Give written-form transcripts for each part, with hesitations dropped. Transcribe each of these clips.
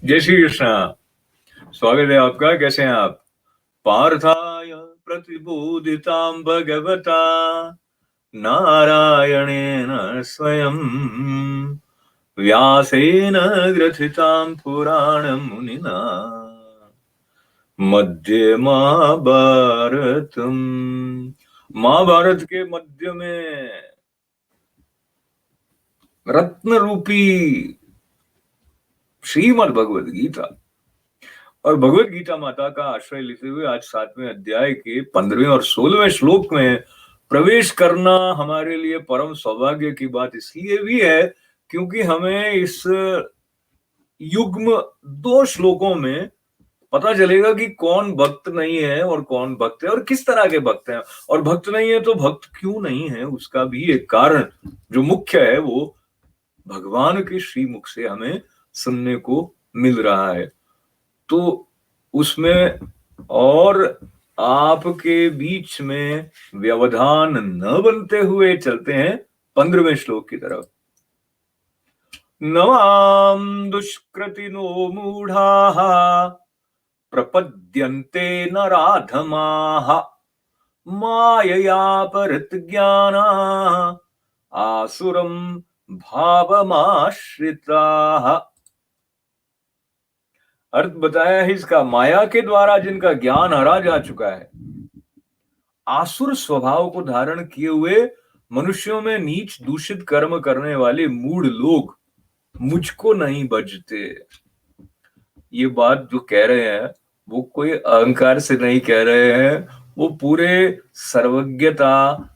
जय श्री कृष्णा। स्वागत है आपका। कैसे हैं आप? पार्थाय प्रतिबोधितां भगवता नारायणेन स्वयं व्यासेन ग्रथितां पुराणमुनिना मध्ये महाभारतम्। महाभारत के मध्य में रत्न रूपी श्रीमद् भगवद गीता और भगवत गीता माता का आश्रय लेते हुए आज 7वें अध्याय के 15वें और 16वें श्लोक में प्रवेश करना हमारे लिए परम सौभाग्य की बात इसलिए भी है क्योंकि हमें इस युग्म 2 श्लोकों में पता चलेगा कि कौन भक्त नहीं है और कौन भक्त है और किस तरह के भक्त हैं, और भक्त नहीं है तो भक्त क्यों नहीं है उसका भी एक कारण जो मुख्य है वो भगवान के श्रीमुख से हमें सुनने को मिल रहा है। तो उसमें और आपके बीच में व्यवधान न बनते हुए चलते हैं 15वें श्लोक की तरफ। नवाम दुष्कृतिनो मूढ़ाः प्रपद्यन्ते नराधमाः मायया परतज्ञाना आसुरं भावमाश्रिताः। अर्थ बताया है इसका, माया के द्वारा जिनका ज्ञान हरा जा चुका है, आसुर स्वभाव को धारण किए हुए मनुष्यों में नीच दूषित कर्म करने वाले मूढ़ लोग मुझको नहीं बजते। ये बात जो कह रहे हैं वो कोई अहंकार से नहीं कह रहे हैं, वो पूरे सर्वज्ञता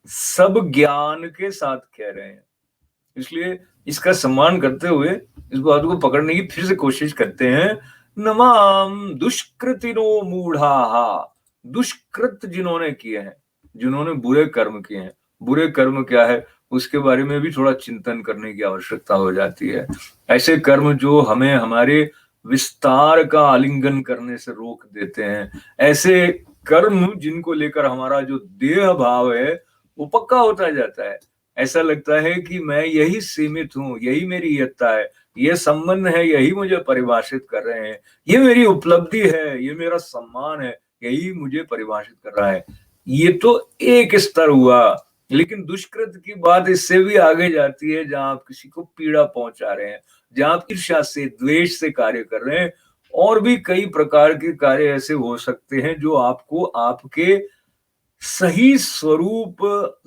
सब ज्ञान के साथ कह रहे हैं। इसलिए इसका सम्मान करते हुए इस बात को पकड़ने की फिर से कोशिश करते हैं। नमाम दुष्कृतिनो मूढ़ाहा, दुष्कृत जिन्होंने किए हैं, जिन्होंने बुरे कर्म किए हैं। बुरे कर्म क्या है उसके बारे में भी थोड़ा चिंतन करने की आवश्यकता हो जाती है। ऐसे कर्म जो हमें हमारे विस्तार का आलिंगन करने से रोक देते हैं, ऐसे कर्म जिनको लेकर हमारा जो देह भाव है वो पक्का होता जाता है। ऐसा लगता है कि मैं यही सीमित हूं, यही मेरी यत्ता है, ये संबंध है, यही मुझे परिभाषित कर रहे हैं, ये मेरी उपलब्धि है, ये मेरा सम्मान है, यही मुझे परिभाषित कर रहा है। ये तो एक स्तर हुआ, लेकिन दुष्कृत की बात इससे भी आगे जाती है, जहां आप किसी को पीड़ा पहुंचा रहे हैं, जहां आप ईर्ष्या से द्वेष से कार्य कर रहे हैं, और भी कई प्रकार के कार्य ऐसे हो सकते हैं जो आपको आपके सही स्वरूप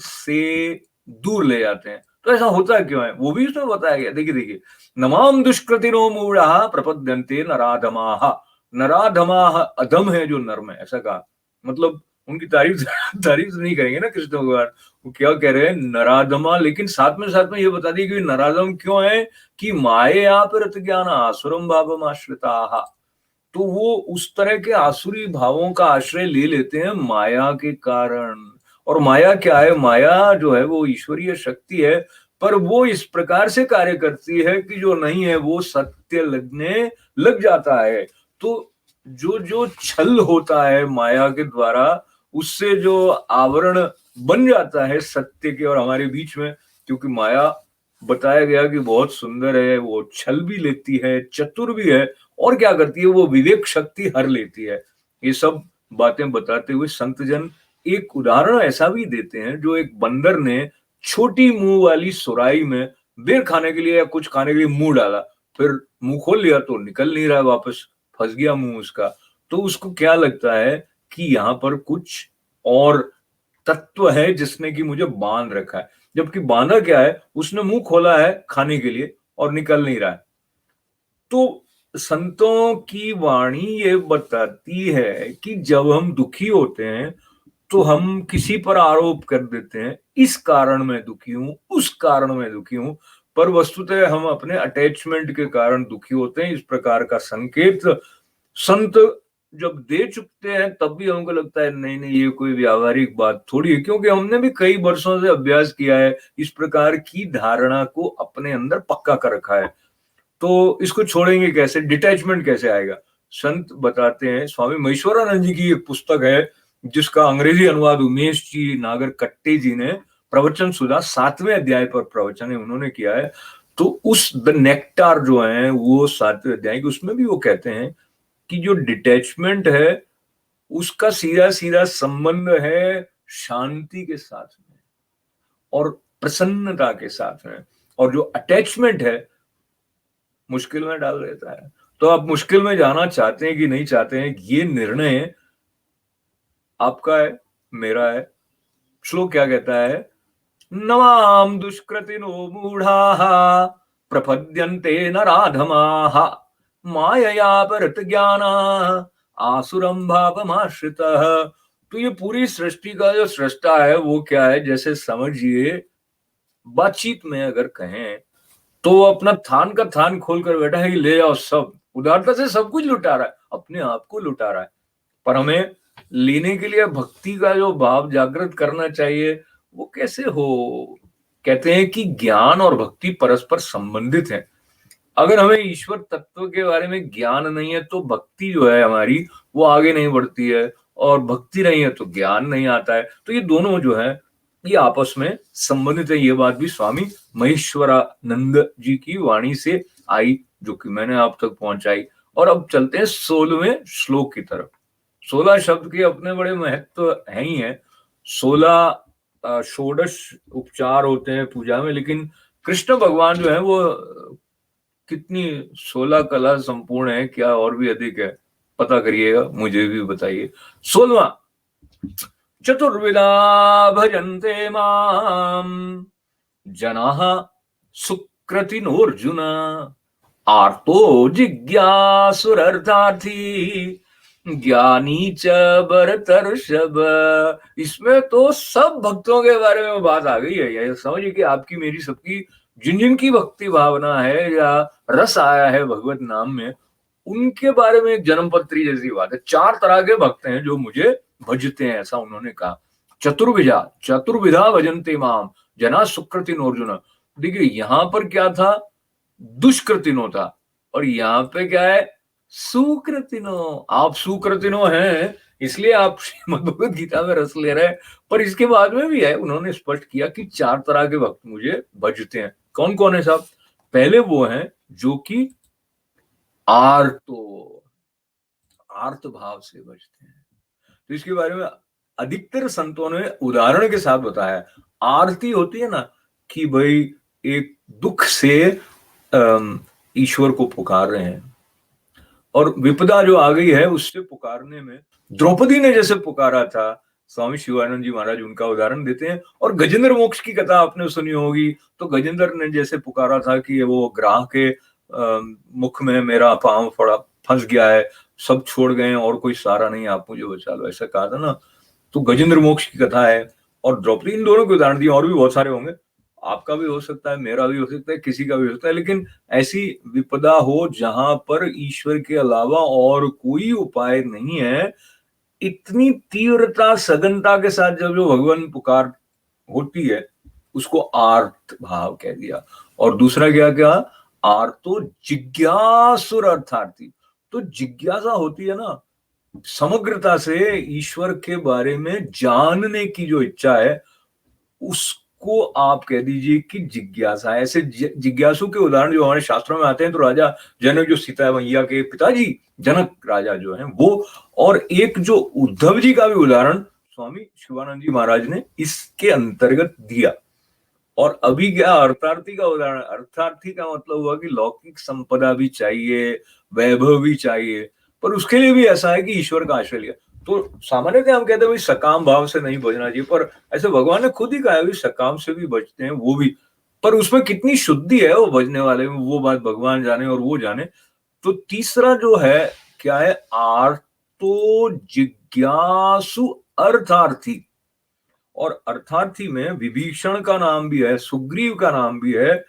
से दूर ले जाते हैं। तो ऐसा होता क्यों है वो भी उसमें बताया गया। देखिए नमाम दुष्कृतिनो मूढ़ाः प्रपद्यन्ते नराधमाः। नराधमाः अधम है जो नर में, ऐसा कहा। मतलब उनकी तारीफ नहीं करेंगे ना कृष्ण भगवान, वो क्या कह रहे हैं, नराधमा। लेकिन साथ में ये बता दिए कि नराधम क्यों है कि माया परत ज्ञान आसुरम भावम आश्रिताः। तो वो उस तरह के आसुरी भावों का आश्रय ले लेते हैं माया के कारण। और माया क्या है? माया जो है वो ईश्वरीय शक्ति है, पर वो इस प्रकार से कार्य करती है कि जो नहीं है वो सत्य लगने लग जाता है। तो जो जो छल होता है माया के द्वारा, उससे जो आवरण बन जाता है सत्य के और हमारे बीच में, क्योंकि माया बताया गया कि बहुत सुंदर है, वो छल भी लेती है, चतुर भी है, और क्या करती है वो विवेक शक्ति हर लेती है। ये सब बातें बताते हुए संत जन एक उदाहरण ऐसा भी देते हैं, जो एक बंदर ने छोटी मुंह वाली सुराही में बेर खाने के लिए या कुछ खाने के लिए मुंह डाला, फिर मुंह खोल लिया तो निकल नहीं रहा, वापस फंस गया मुंह उसका। तो उसको क्या लगता है कि यहाँ पर कुछ और तत्व है जिसने कि मुझे बांध रखा है, जबकि बांधा क्या है, उसने मुंह खोला है खाने के लिए और निकल नहीं रहा है। तो संतों की वाणी ये बताती है कि जब हम दुखी होते हैं तो हम किसी पर आरोप कर देते हैं, इस कारण मैं दुखी हूं, उस कारण मैं दुखी हूं, पर वस्तुतः हम अपने अटैचमेंट के कारण दुखी होते हैं। इस प्रकार का संकेत संत जब दे चुकते हैं तब भी हमको लगता है नहीं नहीं ये कोई व्यावहारिक बात थोड़ी है, क्योंकि हमने भी कई वर्षों से अभ्यास किया है, इस प्रकार की धारणा को अपने अंदर पक्का कर रखा है। तो इसको छोड़ेंगे कैसे? डिटैचमेंट कैसे आएगा? संत बताते हैं, स्वामी महेश्वरानंद जी की एक पुस्तक है जिसका अंग्रेजी अनुवाद उमेश जी नागर कट्टे जी ने प्रवचन सुधा 7वें अध्याय पर प्रवचन है उन्होंने किया है। तो उस द नेक्टार जो है वो 7वें अध्याय के, उसमें भी वो कहते हैं कि जो डिटैचमेंट है उसका सीधा सीधा संबंध है शांति के साथ में और प्रसन्नता के साथ में, और जो अटैचमेंट है मुश्किल में डाल देता है। तो आप मुश्किल में जाना चाहते हैं कि नहीं चाहते हैं, ये निर्णय आपका है, मेरा है। श्लोक क्या कहता है? नवाम दुष्कृतिनो मूढ़ाः प्रपद्यन्ते नराधमाः मायया परत ज्ञाना आसुरम भावमाश्रितः। तो ये पूरी सृष्टि का जो सृष्टा है वो क्या है, जैसे समझिए बातचीत में अगर कहें तो वो अपना थान का थान खोल कर बैठा है कि ले जाओ सब, उदारता से सब कुछ लुटा रहा है, अपने आप को लुटा रहा है। पर हमें लेने के लिए भक्ति का जो भाव जागृत करना चाहिए, वो कैसे हो? कहते हैं कि ज्ञान और भक्ति परस्पर संबंधित है। अगर हमें ईश्वर तत्व के बारे में ज्ञान नहीं है तो भक्ति जो है हमारी वो आगे नहीं बढ़ती है, और भक्ति नहीं है तो ज्ञान नहीं आता है। तो ये दोनों जो है ये आपस में संबंधित है। ये बात भी स्वामी महेश्वरानंद जी की वाणी से आई, जो कि मैंने आप तक पहुंचाई। और अब चलते हैं 16वें श्लोक की तरफ। 16 शब्द के अपने बड़े महत्व है ही है। 16 षोडश उपचार होते हैं पूजा में, लेकिन कृष्ण भगवान जो है वो कितनी 16 कला संपूर्ण है, क्या और भी अधिक है? पता करिएगा, मुझे भी बताइए। 16वां, चतुर्विधा भजन्ते माम जनाः सुकृतिनोऽर्जुन आर्तो जिज्ञासुरर्थार्थी ज्ञानी च भरतर्षभ। इसमें तो सब भक्तों के बारे में बात आ गई है। ये समझिए कि आपकी मेरी सबकी जिन जिन की भक्ति भावना है या रस आया है भगवत नाम में, उनके बारे में एक जन्मपत्री जैसी बात है। 4 तरह के भक्त हैं जो मुझे भजते हैं, ऐसा उन्होंने कहा। चतुर्विधा भजन्ते माम जना सुकृतिनो अर्जुन। देखिए यहां पर क्या था? दुष्कृतिनो था, और यहाँ पे क्या है? सुकृतिनो। आप सुकृतिनो हैं इसलिए आप श्रीमद् भगवत गीता में रस ले रहे हैं, पर इसके बाद में भी है, उन्होंने स्पष्ट किया कि 4 तरह के भक्त मुझे भजते हैं। कौन कौन है साहब? पहले वो हैं जो कि आर्त भाव से भजते हैं। तो इसके बारे में अधिकतर संतों ने उदाहरण के साथ बताया। आरती होती है ना कि भाई एक दुख से ईश्वर को पुकार रहे हैं, और विपदा जो आ गई है उससे पुकारने में द्रौपदी ने जैसे पुकारा था, स्वामी शिवानंद जी महाराज उनका उदाहरण देते हैं। और गजेंद्र मोक्ष की कथा आपने सुनी होगी, तो गजेंद्र ने जैसे पुकारा था कि वो ग्राह के मुख में मेरा पांव फंस गया है, सब छोड़ गए और कोई सहारा नहीं, आप मुझे बचा लो, ऐसा कहा था ना। तो गजेंद्र मोक्ष की कथा है, और द्रौपदी, इन दोनों के उदाहरण दिए। और भी बहुत सारे होंगे, आपका भी हो सकता है, मेरा भी हो सकता है, किसी का भी हो सकता है। लेकिन ऐसी विपदा हो जहां पर ईश्वर के अलावा और कोई उपाय नहीं है, इतनी तीव्रता सघनता के साथ जब जो भगवान पुकार होती है, उसको आर्त भाव कह दिया। और दूसरा क्या क्या? आर्तो जिज्ञासुर अर्थार्थी। तो जिज्ञासा होती है ना, समग्रता से ईश्वर के बारे में जानने की जो इच्छा है, उसको आप कह दीजिए कि जिज्ञासा। ऐसे जिज्ञासु के उदाहरण जो हमारे शास्त्रों में आते हैं, तो राजा जनक जो सीता मैया के पिताजी जनक राजा जो हैं वो, और एक जो उद्धव जी का भी उदाहरण स्वामी शिवानंद जी महाराज ने इसके अंतर्गत दिया। और अभी क्या अर्थार्थी का उदाहरण? अर्थार्थी का मतलब हुआ कि लौकिक संपदा भी चाहिए, वैभव भी चाहिए, पर उसके लिए भी ऐसा है कि ईश्वर का आश्रय लिया। तो सामान्यतः हम कहते हैं भाई सकाम भाव से नहीं बचना चाहिए, पर ऐसे भगवान ने खुद ही कहा है सकाम से भी बचते हैं वो भी, पर उसमें कितनी शुद्धि है वो बचने वाले में, वो बात भगवान जाने और वो जाने। तो तीसरा जो है क्या है? आर्तो जिज्ञासु अर्थार्थी। और अर्थार्थी में विभीषण का नाम भी है, सुग्रीव का नाम भी है,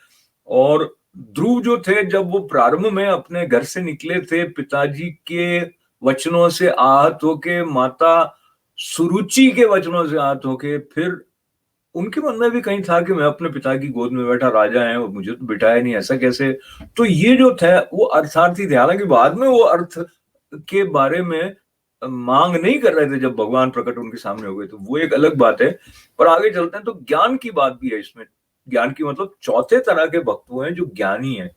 और ध्रुव जो थे जब वो प्रारंभ में अपने घर से निकले थे, पिताजी के वचनों से आहत होके, माता सुरुचि के वचनों से आहत होके, फिर उनके मन में भी कहीं था कि मैं अपने पिता की गोद में बैठा राजा है और मुझे तो बिठाया नहीं, ऐसा कैसे? तो ये जो थे वो अर्थार्थी थे। हालांकि बाद में वो अर्थ के बारे में मांग नहीं कर रहे थे जब भगवान प्रकट उनके सामने हो गए, तो वो एक अलग बात है। पर आगे चलते हैं तो ज्ञान की बात भी है इसमें। ज्ञान की मतलब चौथे तरह के भक्त वो हैं जो ज्ञानी हैं।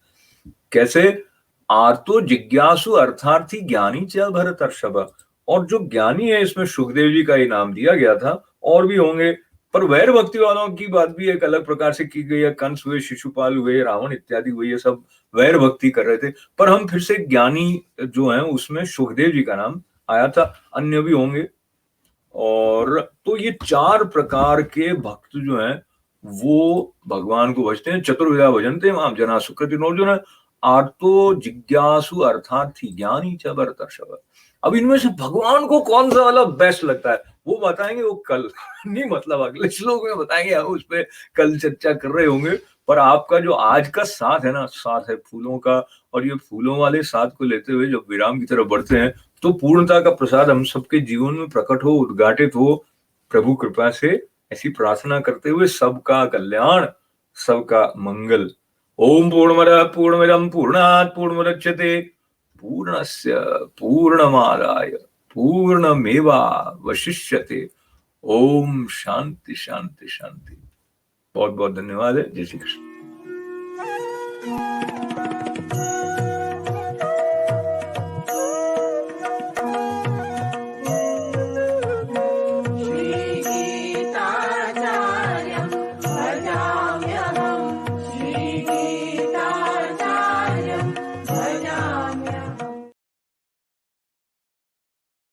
कैसे? आर्तो जिज्ञासु अर्थार्थी ज्ञानी च भरतर्षभ। और जो ज्ञानी है इसमें सुखदेव जी का ही नाम दिया गया था, और भी होंगे, पर वैर भक्ति वालों की बात भी एक अलग प्रकार से की गई है। कंस हुए, शिशुपाल हुए, रावण इत्यादि हुए, ये सब वैर भक्ति कर रहे थे। पर हम फिर से ज्ञानी जो है उसमें सुखदेव जी का नाम आया था, अन्य भी होंगे। और तो ये चार प्रकार के भक्त जो हैं वो भगवान को भजते हैं। चतुर्विधा भजन्ते माम जना सुकृतिनो अर्जुन। आर्तो जिज्ञासु अर्थार्थी ज्ञानी च भरतर्षभ। अब इनमें से भगवान को कौन सा वाला बेस्ट लगता है वो बताएंगे, वो कल नहीं, मतलब अगले श्लोक में बताएंगे, हम उस पर कल चर्चा कर रहे होंगे। पर आपका जो आज का साथ है ना, साथ है फूलों का, और ये फूलों वाले साथ को लेते हुए जब विराम की तरफ बढ़ते हैं तो पूर्णता का प्रसाद हम सबके जीवन में प्रकट हो, उद्घाटित हो प्रभु कृपा से, ऐसी प्रार्थना करते हुए सबका कल्याण, सबका मंगल। ओम पूर्णमदः पूर्णमिदं पूर्णात् पूर्णमुदच्यते पूर्णस्य पूर्णमादाय पूर्णमेवावशिष्यते। ओम शांति शांति शांति। बहुत बहुत धन्यवाद है। जय श्री कृष्ण।